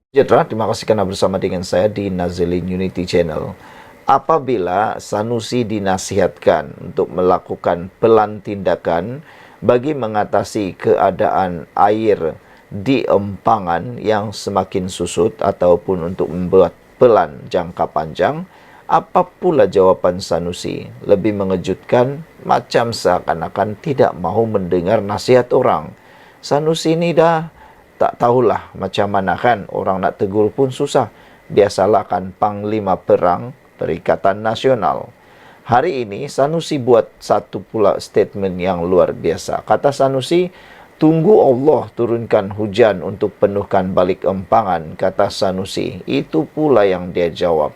Sejahtera, terima kasih karena bersama dengan saya di Nazilin Unity Channel. Apabila Sanusi dinasihatkan untuk melakukan pelan tindakan bagi mengatasi keadaan air di empangan yang semakin susut ataupun untuk membuat pelan jangka panjang, apa pula jawapan Sanusi? Lebih mengejutkan, macam seakan-akan tidak mahu mendengar nasihat orang. Sanusi ini dah tak tahulah macam mana kan, orang nak tegur pun susah. Biasalah kan Panglima Perang Perikatan Nasional. Hari ini Sanusi buat satu pula statement yang luar biasa. Kata Sanusi, tunggu Allah turunkan hujan untuk penuhkan balik empangan, kata Sanusi. Itu pula yang dia jawab.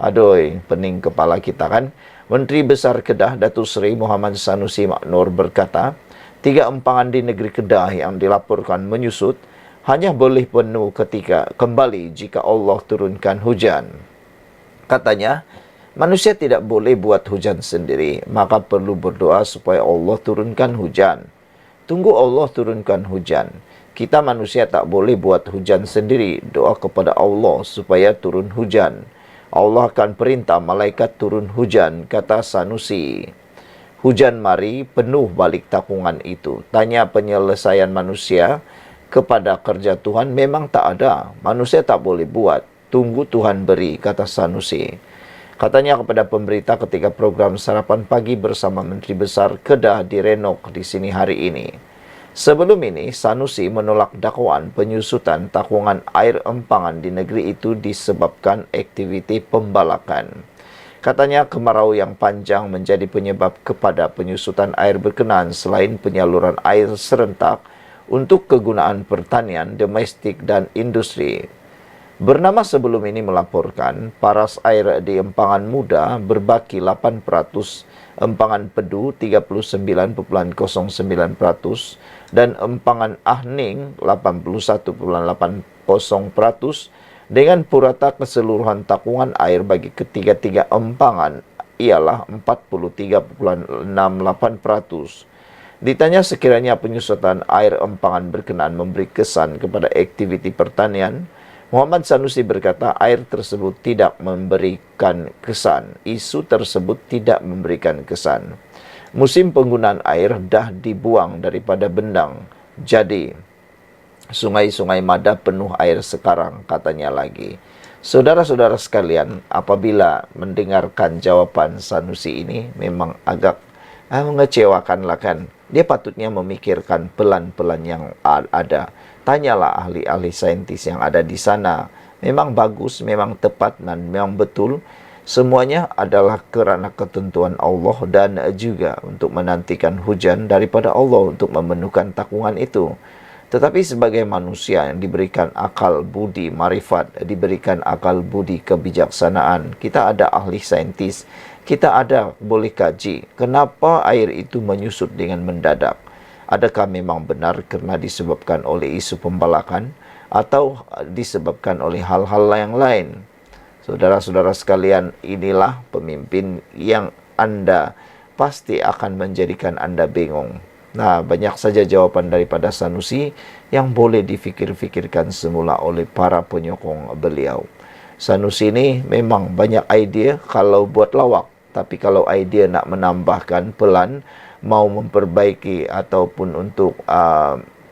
Aduh, pening kepala kita kan. Menteri Besar Kedah Datuk Seri Muhammad Sanusi Maknur berkata, 3 empangan di negeri Kedah yang dilaporkan menyusut hanya boleh penuh ketika kembali jika Allah turunkan hujan. Katanya, manusia tidak boleh buat hujan sendiri, maka perlu berdoa supaya Allah turunkan hujan. Tunggu Allah turunkan hujan. Kita manusia tak boleh buat hujan sendiri, doa kepada Allah supaya turun hujan. Allah akan perintah malaikat turun hujan, kata Sanusi. Hujan mari penuh balik takungan itu. Tanya penyelesaian manusia kepada kerja Tuhan memang tak ada. Manusia tak boleh buat. Tunggu Tuhan beri, kata Sanusi. Katanya kepada pemberita ketika program Sarapan Pagi bersama Menteri Besar Kedah di Renok di sini hari ini. Sebelum ini, Sanusi menolak dakwaan penyusutan takungan air empangan di negeri itu disebabkan aktiviti pembalakan. Katanya kemarau yang panjang menjadi penyebab kepada penyusutan air berkenaan selain penyaluran air serentak untuk kegunaan pertanian, domestik dan industri. Bernama sebelum ini melaporkan, paras air di empangan muda berbaki 8%, empangan pedu 39,09% dan empangan ahning 81,80%. Dengan purata keseluruhan takungan air bagi ketiga-tiga empangan ialah 43,68%. Ditanya sekiranya penyusutan air empangan berkenaan memberi kesan kepada aktiviti pertanian, Muhammad Sanusi berkata air tersebut tidak memberikan kesan. Isu tersebut tidak memberikan kesan. Musim penggunaan air dah dibuang daripada bendang. Jadi, sungai-sungai Mada penuh air sekarang, katanya lagi. Saudara-saudara sekalian, apabila mendengarkan jawapan Sanusi ini, memang agak mengecewakan lah kan. Dia patutnya memikirkan pelan-pelan yang ada. Tanyalah ahli-ahli saintis yang ada di sana. Memang bagus, memang tepat dan memang betul. Semuanya adalah kerana ketentuan Allah dan juga untuk menantikan hujan daripada Allah untuk memenuhkan takungan itu. Tetapi sebagai manusia yang diberikan akal budi marifat, diberikan akal budi kebijaksanaan, kita ada ahli saintis, kita ada boleh kaji kenapa air itu menyusut dengan mendadak. Adakah memang benar kerana disebabkan oleh isu pembalakan atau disebabkan oleh hal-hal yang lain? Saudara-saudara sekalian, inilah pemimpin yang Anda pasti akan menjadikan Anda bingung. Nah, banyak saja jawaban daripada Sanusi yang boleh difikir-fikirkan semula oleh para penyokong beliau. Sanusi ini memang banyak idea kalau buat lawak. Tapi kalau idea nak menambahkan pelan, mau memperbaiki ataupun untuk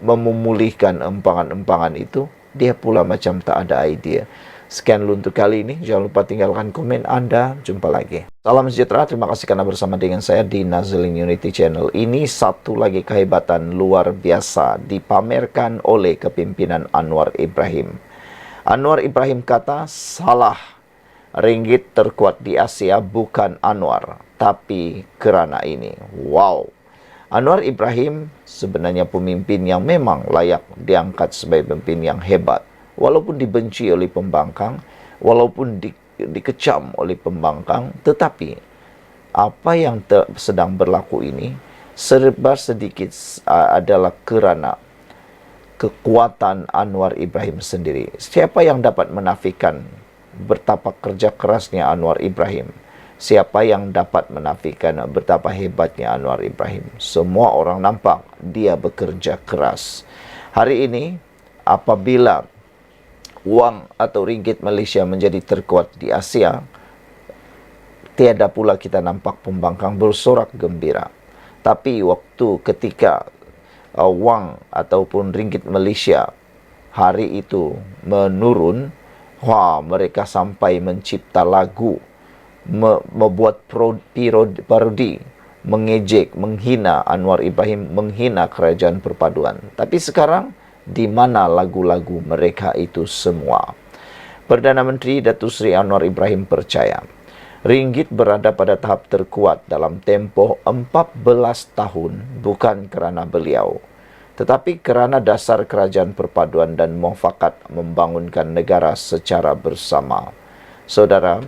memulihkan empangan-empangan itu, dia pula macam tak ada idea. Sekian dulu untuk kali ini. Jangan lupa tinggalkan komen Anda. Jumpa lagi. Salam sejahtera. Terima kasih karena bersama dengan saya di Nazilin Unity Channel. Ini satu lagi kehebatan luar biasa dipamerkan oleh kepimpinan Anwar Ibrahim. Anwar Ibrahim kata, salah. Ringgit terkuat di Asia bukan Anwar, tapi kerana ini. Wow. Anwar Ibrahim sebenarnya pemimpin yang memang layak diangkat sebagai pemimpin yang hebat. Walaupun dibenci oleh pembangkang, walaupun dikecam oleh pembangkang, tetapi apa yang sedang berlaku ini serba sedikit adalah kerana kekuatan Anwar Ibrahim sendiri. Siapa yang dapat menafikan betapa kerja kerasnya Anwar Ibrahim? Siapa yang dapat menafikan betapa hebatnya Anwar Ibrahim? Semua orang nampak dia bekerja keras. Hari ini apabila wang atau ringgit Malaysia menjadi terkuat di Asia, tiada pula kita nampak pembangkang bersorak gembira. Tapi waktu ketika wang ataupun ringgit Malaysia hari itu menurun, mereka sampai mencipta lagu, membuat parodi, mengejek, menghina Anwar Ibrahim, menghina Kerajaan Perpaduan. Tapi sekarang, di mana lagu-lagu mereka itu semua? Perdana Menteri Datuk Seri Anwar Ibrahim percaya, ringgit berada pada tahap terkuat dalam tempoh 14 tahun bukan kerana beliau, tetapi kerana dasar Kerajaan Perpaduan dan muafakat membangunkan negara secara bersama. Saudara,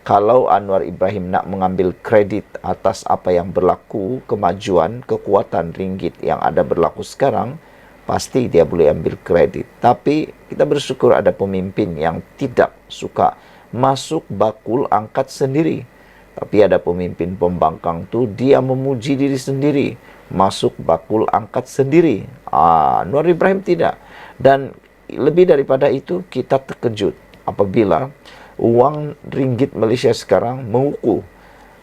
kalau Anwar Ibrahim nak mengambil kredit atas apa yang berlaku, kemajuan, kekuatan ringgit yang ada berlaku sekarang, pasti dia boleh ambil kredit. Tapi kita bersyukur ada pemimpin yang tidak suka masuk bakul angkat sendiri. Tapi ada pemimpin pembangkang tu dia memuji diri sendiri, masuk bakul angkat sendiri. Anwar Ibrahim tidak. Dan lebih daripada itu, kita terkejut apabila wang ringgit Malaysia sekarang mengukuh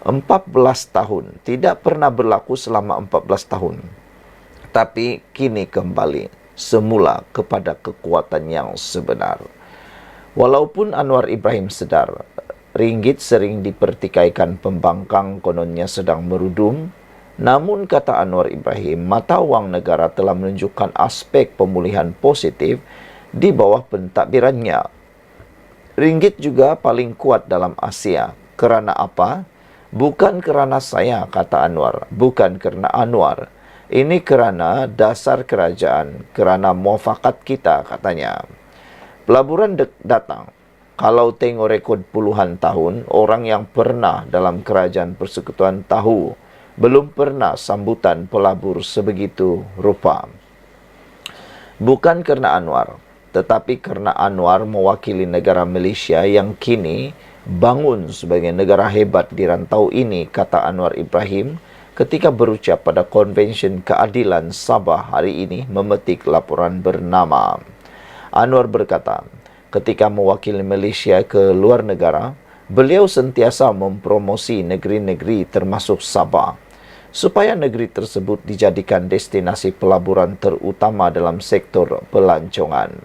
14 tahun. Tidak pernah berlaku selama 14 tahun. Tapi kini kembali semula kepada kekuatan yang sebenar. Walaupun Anwar Ibrahim sedar, ringgit sering dipertikaikan pembangkang kononnya sedang merudum, namun kata Anwar Ibrahim, mata wang negara telah menunjukkan aspek pemulihan positif di bawah pentadbirannya. Ringgit juga paling kuat dalam Asia. Kerana apa? Bukan kerana saya, kata Anwar. Bukan kerana Anwar. Ini kerana dasar kerajaan, kerana muafakat kita, katanya. Pelaburan datang. Kalau tengok rekod puluhan tahun, orang yang pernah dalam kerajaan persekutuan tahu, belum pernah sambutan pelabur sebegitu rupa. Bukan kerana Anwar, tetapi kerana Anwar mewakili negara Malaysia yang kini bangun sebagai negara hebat di rantau ini, kata Anwar Ibrahim ketika berucap pada Konvensyen Keadilan Sabah hari ini memetik laporan bernama. Anwar berkata, ketika mewakili Malaysia ke luar negara, beliau sentiasa mempromosi negeri-negeri termasuk Sabah, supaya negeri tersebut dijadikan destinasi pelaburan terutama dalam sektor pelancongan.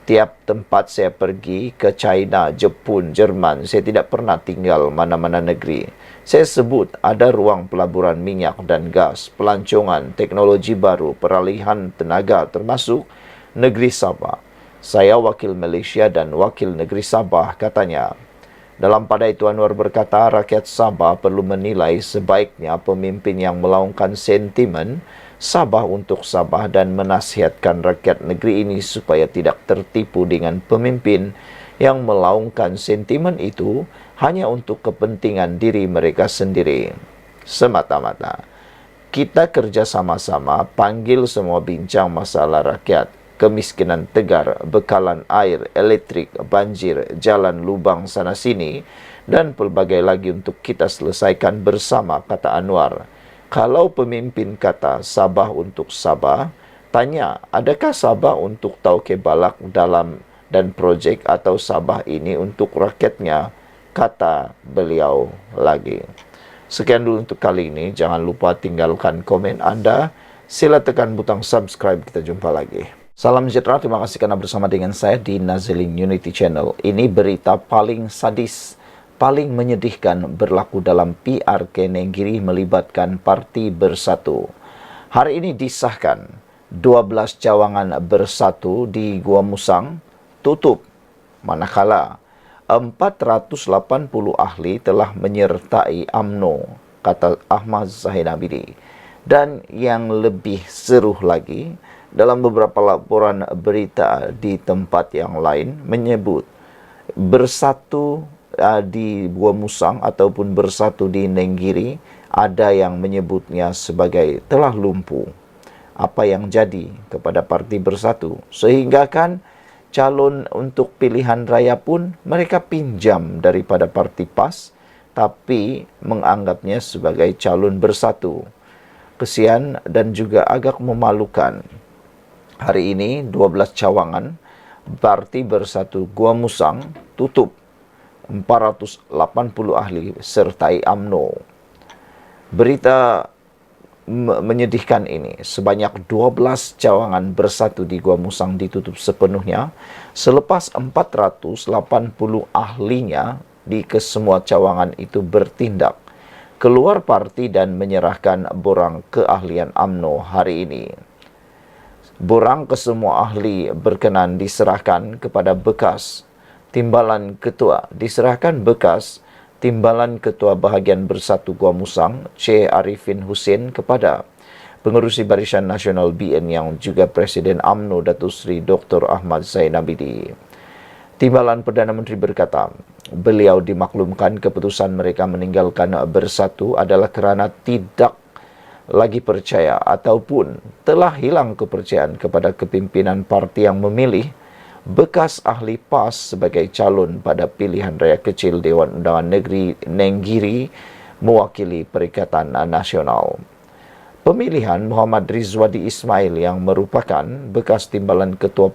Tiap tempat saya pergi, ke China, Jepun, Jerman, saya tidak pernah tinggal mana-mana negeri. Saya sebut ada ruang pelaburan minyak dan gas, pelancongan, teknologi baru, peralihan tenaga termasuk negeri Sabah. Saya wakil Malaysia dan wakil negeri Sabah, katanya. Dalam pada itu Anwar berkata, rakyat Sabah perlu menilai sebaiknya pemimpin yang melaungkan sentimen Sabah untuk Sabah dan menasihatkan rakyat negeri ini supaya tidak tertipu dengan pemimpin yang melaungkan sentimen itu hanya untuk kepentingan diri mereka sendiri semata-mata. Kita kerja sama-sama, panggil semua bincang masalah rakyat, kemiskinan tegar, bekalan air, elektrik, banjir, jalan lubang sana-sini, dan pelbagai lagi untuk kita selesaikan bersama, kata Anwar. Kalau pemimpin kata Sabah untuk Sabah, tanya, adakah Sabah untuk Tauke Balak dalam dan projek atau Sabah ini untuk rakyatnya, kata beliau lagi. Sekian dulu untuk kali ini. Jangan lupa tinggalkan komen anda. Sila tekan butang subscribe. Kita jumpa lagi. Salam sejahtera, terima kasih karena bersama dengan saya di Nazilin Unity Channel. Ini berita paling sadis, paling menyedihkan berlaku dalam PRK Nenggiri melibatkan Parti Bersatu. Hari ini disahkan 12 cawangan bersatu di Gua Musang tutup, manakala 480 ahli telah menyertai UMNO, kata Ahmad Zahid Abidi. Dan yang lebih seru lagi, dalam beberapa laporan berita di tempat yang lain menyebut bersatu di Gua Musang ataupun bersatu di Nenggiri, ada yang menyebutnya sebagai telah lumpuh. Apa yang jadi kepada Parti Bersatu, sehingga kan calon untuk pilihan raya pun mereka pinjam daripada Parti PAS, tapi menganggapnya sebagai calon bersatu. Kesian dan juga agak memalukan. Hari ini 12 cawangan Parti Bersatu Gua Musang tutup 480 ahli sertai UMNO. Berita menyedihkan ini, sebanyak 12 cawangan bersatu di Gua Musang ditutup sepenuhnya selepas 480 ahlinya di kesemua cawangan itu bertindak keluar parti dan menyerahkan borang keahlian UMNO hari ini. Borang kesemua ahli berkenan diserahkan kepada bekas timbalan ketua, Timbalan Ketua Bahagian Bersatu Gua Musang, C. Arifin Hussein kepada Pengerusi Barisan Nasional BN yang juga Presiden UMNO Datuk Seri Dr. Ahmad Zainabidi. Timbalan Perdana Menteri berkata, beliau dimaklumkan keputusan mereka meninggalkan Bersatu adalah kerana tidak lagi percaya ataupun telah hilang kepercayaan kepada kepimpinan parti yang memilih bekas ahli PAS sebagai calon pada pilihan raya kecil Dewan Undangan Negeri Nenggiri mewakili Perikatan Nasional. Pemilihan Muhammad Rizwadi Ismail yang merupakan bekas timbalan Ketua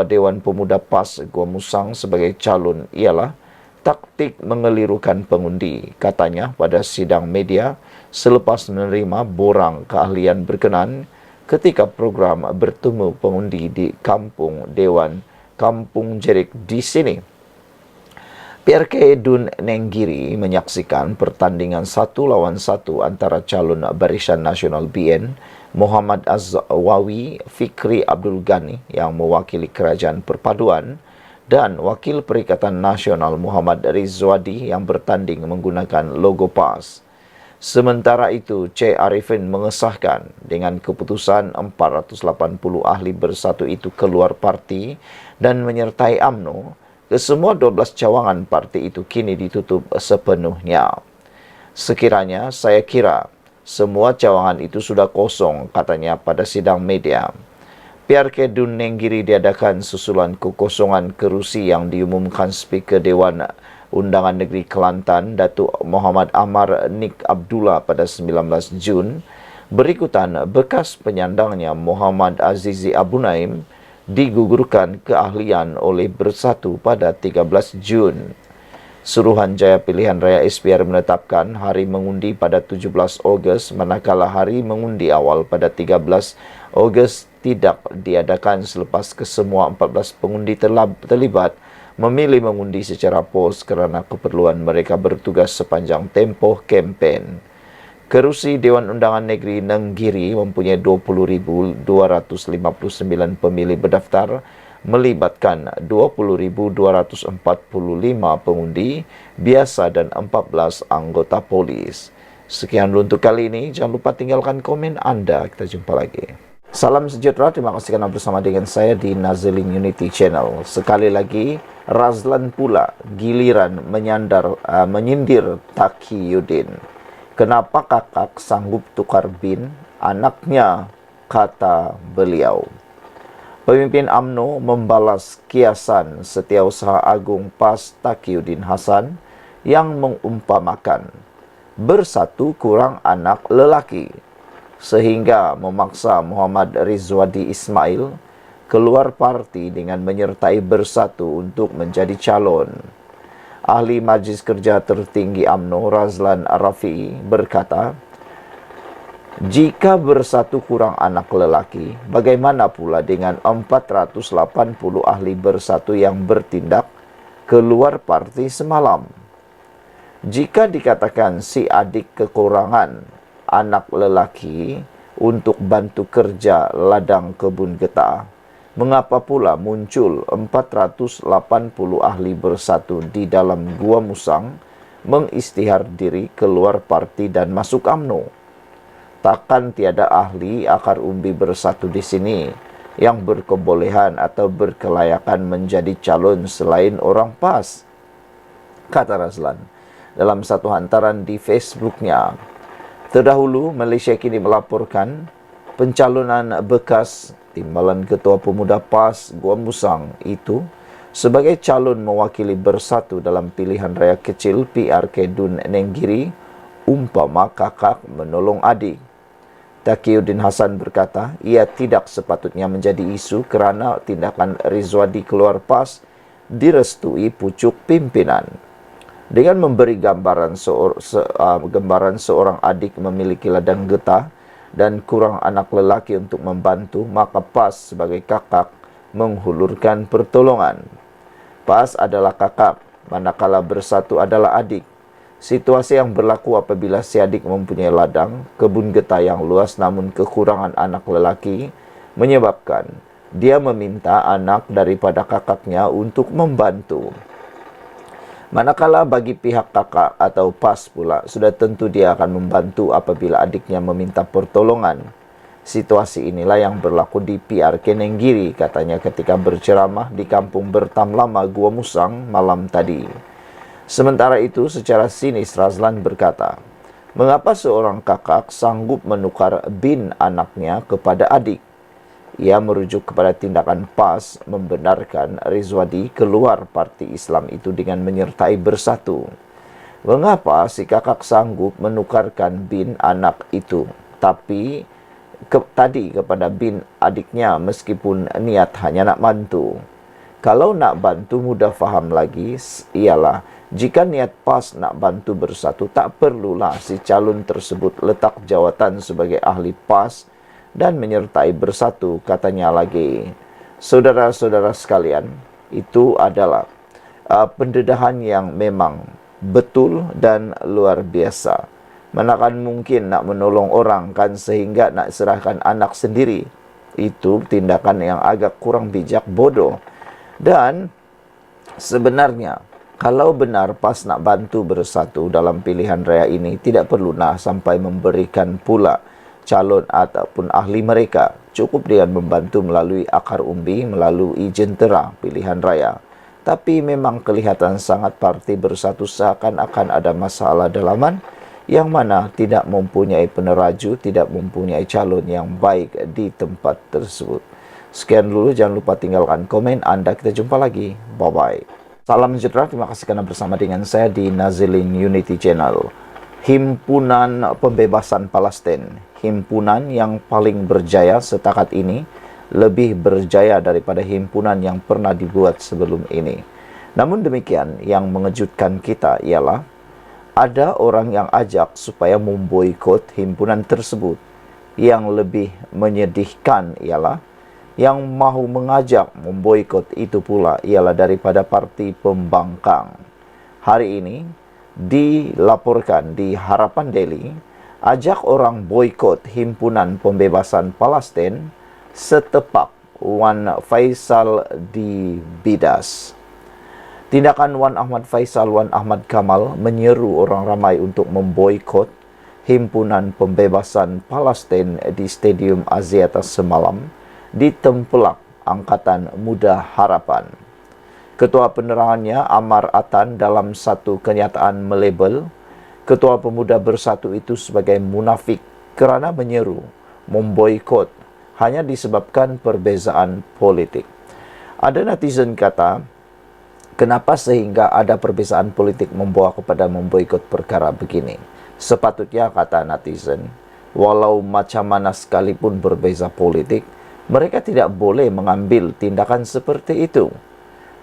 Dewan Pemuda PAS Gua Musang sebagai calon ialah taktik mengelirukan pengundi, katanya pada sidang media selepas menerima borang keahlian berkenan ketika program bertemu pengundi di Kampung Dewan Kampung Jerik di sini. PRK Dun Nenggiri menyaksikan pertandingan 1-1 antara calon Barisan Nasional BN Muhammad Azwawi Fikri Abdul Ghani yang mewakili Kerajaan Perpaduan dan Wakil Perikatan Nasional Muhammad Rizwadi yang bertanding menggunakan logo PAS. Sementara itu, C. Arifin mengesahkan dengan keputusan 480 ahli bersatu itu keluar parti dan menyertai UMNO, kesemua 12 cawangan parti itu kini ditutup sepenuhnya. Sekiranya saya kira semua cawangan itu sudah kosong, katanya pada sidang media. PRK Dun Nenggiri diadakan susulan kekosongan kerusi yang diumumkan Speaker Dewan Undangan Negeri Kelantan, Datuk Muhammad Amar Nik Abdullah pada 19 Jun. Berikutan bekas penyandangnya Muhammad Azizi Abu Naim digugurkan keahlian oleh Bersatu pada 13 Jun. Suruhanjaya Pilihan Raya SPR menetapkan hari mengundi pada 17 Ogos manakala hari mengundi awal pada 13 Ogos tidak diadakan selepas kesemua 14 pengundi terlibat memilih mengundi secara pos kerana keperluan mereka bertugas sepanjang tempoh kempen. Kerusi Dewan Undangan Negeri Nenggiri mempunyai 20,259 pemilih berdaftar melibatkan 20,245 pengundi biasa dan 14 anggota polis. Sekian dulu untuk kali ini. Jangan lupa tinggalkan komen Anda. Kita jumpa lagi. Salam sejahtera. Terima kasih kerana bersama dengan saya di Nazilin Unity Channel. Sekali lagi, Razlan pula giliran menyindir Taqiyuddin. Kenapa kakak sanggup tukar bin anaknya, kata beliau. Pemimpin UMNO membalas kiasan Setiausaha Agung PAS Taqiyuddin Hasan yang mengumpamakan Bersatu kurang anak lelaki sehingga memaksa Muhammad Rizwadi Ismail keluar parti dengan menyertai Bersatu untuk menjadi calon. Ahli Majlis Kerja Tertinggi UMNO Razlan Rafi'i berkata, jika Bersatu kurang anak lelaki, bagaimana pula dengan 480 ahli Bersatu yang bertindak keluar parti semalam? Jika dikatakan si adik kekurangan anak lelaki untuk bantu kerja ladang kebun getah, mengapa pula muncul 480 ahli Bersatu di dalam Gua Musang mengisytihar diri keluar parti dan masuk UMNO? Takkan tiada ahli akar umbi Bersatu di sini yang berkebolehan atau berkelayakan menjadi calon selain orang PAS, kata Razlan dalam satu hantaran di Facebooknya. Terdahulu, Malaysia kini melaporkan pencalonan bekas timbalan Ketua Pemuda PAS Gua Musang itu sebagai calon mewakili Bersatu dalam pilihan raya kecil PRK Dun Nenggiri umpama kakak menolong adik. Taqiyuddin Hasan berkata, ia tidak sepatutnya menjadi isu kerana tindakan Rizwadi keluar PAS direstui pucuk pimpinan. Dengan memberi gambaran seorang adik memiliki ladang getah dan kurang anak lelaki untuk membantu, maka PAS sebagai kakak menghulurkan pertolongan. PAS adalah kakak, manakala bersatu adalah adik. Situasi yang berlaku apabila si adik mempunyai ladang, kebun getah yang luas namun kekurangan anak lelaki, menyebabkan dia meminta anak daripada kakaknya untuk membantu. Manakala bagi pihak kakak atau PAS pula, sudah tentu dia akan membantu apabila adiknya meminta pertolongan. Situasi inilah yang berlaku di PR Kenenggiri, katanya ketika berceramah di kampung Bertamlama, Gua Musang malam tadi. Sementara itu, secara sinis Razlan berkata, mengapa seorang kakak sanggup menukar bin anaknya kepada adik? Ia merujuk kepada tindakan PAS membenarkan Rizwadi keluar parti Islam itu dengan menyertai Bersatu. Mengapa si kakak sanggup menukarkan bin anak itu, tapi tadi kepada bin adiknya meskipun niat hanya nak bantu? Kalau nak bantu mudah faham lagi, ialah jika niat PAS nak bantu Bersatu, tak perlulah si calon tersebut letak jawatan sebagai ahli PAS dan menyertai Bersatu, katanya lagi. Saudara-saudara sekalian, itu adalah pendedahan yang memang betul dan luar biasa. Manakan mungkin nak menolong orang kan sehingga nak serahkan anak sendiri. Itu tindakan yang agak kurang bijak, bodoh. Dan sebenarnya kalau benar PAS nak bantu Bersatu dalam pilihan raya ini, tidak perlu nak sampai memberikan pula calon ataupun ahli mereka. Cukup dengan membantu melalui akar umbi, melalui jentera pilihan raya. Tapi memang kelihatan sangat parti Bersatu seakan-akan ada masalah dalaman yang mana tidak mempunyai peneraju, tidak mempunyai calon yang baik di tempat tersebut. Sekian dulu, jangan lupa tinggalkan komen Anda. Kita jumpa lagi. Bye-bye. Salam sejahtera, terima kasih karena bersama dengan saya di Nazilin Unity Channel. Himpunan Pembebasan Palestin, himpunan yang paling berjaya setakat ini, lebih berjaya daripada himpunan yang pernah dibuat sebelum ini. Namun demikian, yang mengejutkan kita ialah ada orang yang ajak supaya memboikot himpunan tersebut. Yang lebih menyedihkan ialah yang mahu mengajak memboikot itu pula ialah daripada parti pembangkang. Hari ini dilaporkan di Harapan Daily, ajak orang boikot himpunan pembebasan Palestin setepak Wan Faisal di Bidas. Tindakan Wan Ahmad Faisal, Wan Ahmad Kamal menyeru orang ramai untuk memboikot himpunan pembebasan Palestin di Stadium Aziata semalam ditempelak Angkatan Muda Harapan. Ketua penerangannya Amar Atan dalam satu kenyataan melabel Ketua Pemuda Bersatu itu sebagai munafik kerana menyeru memboikot hanya disebabkan perbezaan politik. Ada netizen kata, kenapa sehingga ada perbezaan politik membawa kepada memboikot perkara begini? Sepatutnya, kata netizen, walau macam mana sekalipun berbeza politik, mereka tidak boleh mengambil tindakan seperti itu.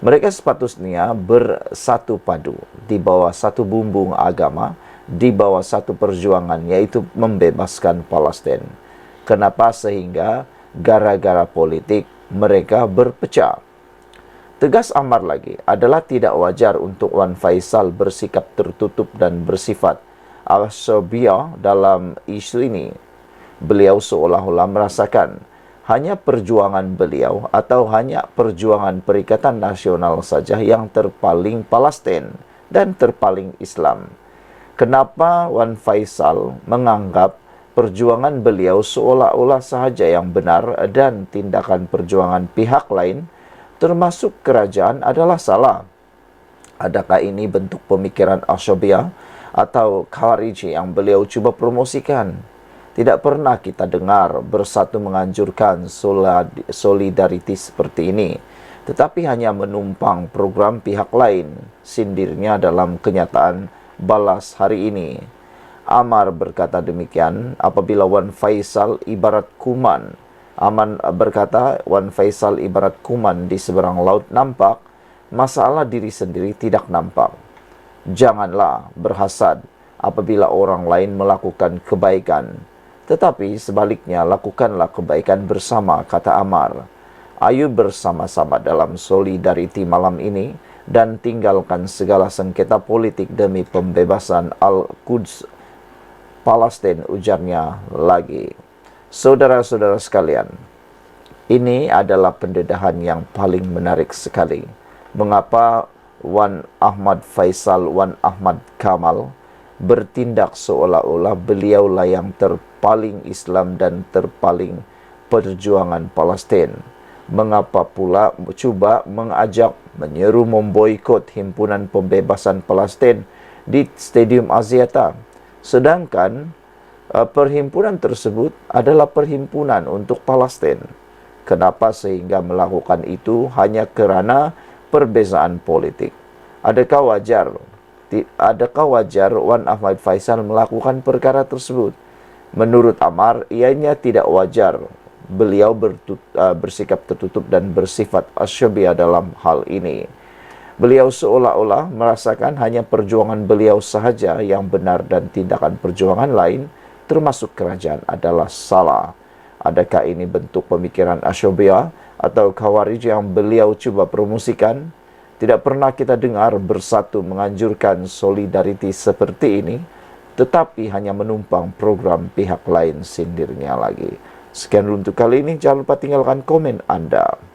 Mereka sepatutnya bersatu padu di bawah satu bumbung agama, di bawah satu perjuangan, yaitu membebaskan Palestin. Kenapa sehingga gara-gara politik mereka berpecah? Tegas Amar lagi, adalah tidak wajar untuk Wan Faisal bersikap tertutup dan bersifat asobiah dalam isu ini. Beliau seolah-olah merasakan hanya perjuangan beliau atau hanya perjuangan Perikatan Nasional saja yang terpaling Palestin dan terpaling Islam. Kenapa Wan Faisal menganggap perjuangan beliau seolah-olah sahaja yang benar dan tindakan perjuangan pihak lain termasuk kerajaan adalah salah? Adakah ini bentuk pemikiran Ashabiah atau Khawarij yang beliau cuba promosikan? Tidak pernah kita dengar Bersatu menganjurkan solidaritas seperti ini, tetapi hanya menumpang program pihak lain, sindirnya dalam kenyataan balas hari ini. Amar berkata demikian apabila Wan Faisal ibarat kuman. Aman berkata Wan Faisal ibarat kuman di seberang laut nampak, masalah diri sendiri tidak nampak. Janganlah berhasad apabila orang lain melakukan kebaikan, tetapi sebaliknya lakukanlah kebaikan bersama, kata Amar. Ayo bersama-sama dalam solidariti malam ini dan tinggalkan segala sengketa politik demi pembebasan Al-Quds Palestin, ujarnya lagi. Saudara-saudara sekalian, ini adalah pendedahan yang paling menarik sekali. Mengapa Wan Ahmad Faisal, Wan Ahmad Kamal bertindak seolah-olah beliaulah yang terpaling Islam dan terpaling perjuangan Palestin? Mengapa pula cuba mengajak, menyeru memboikot himpunan pembebasan Palestin di Stadium Aziata? Sedangkan perhimpunan tersebut adalah perhimpunan untuk Palestin. Kenapa sehingga melakukan itu hanya kerana perbezaan politik? Adakah wajar Wan Ahmad Faisal melakukan perkara tersebut? Menurut Amar, ianya tidak wajar. Beliau bersikap tertutup dan bersifat asyabiyah dalam hal ini. Beliau seolah-olah merasakan hanya perjuangan beliau sahaja yang benar dan tindakan perjuangan lain, termasuk kerajaan, adalah salah. Adakah ini bentuk pemikiran asyabiyah atau khawarij yang beliau cuba promosikan? Tidak pernah kita dengar bersatu menganjurkan solidariti seperti ini, tetapi hanya menumpang program pihak lain, sindirnya lagi. Sekian untuk kali ini, jangan lupa tinggalkan komen Anda.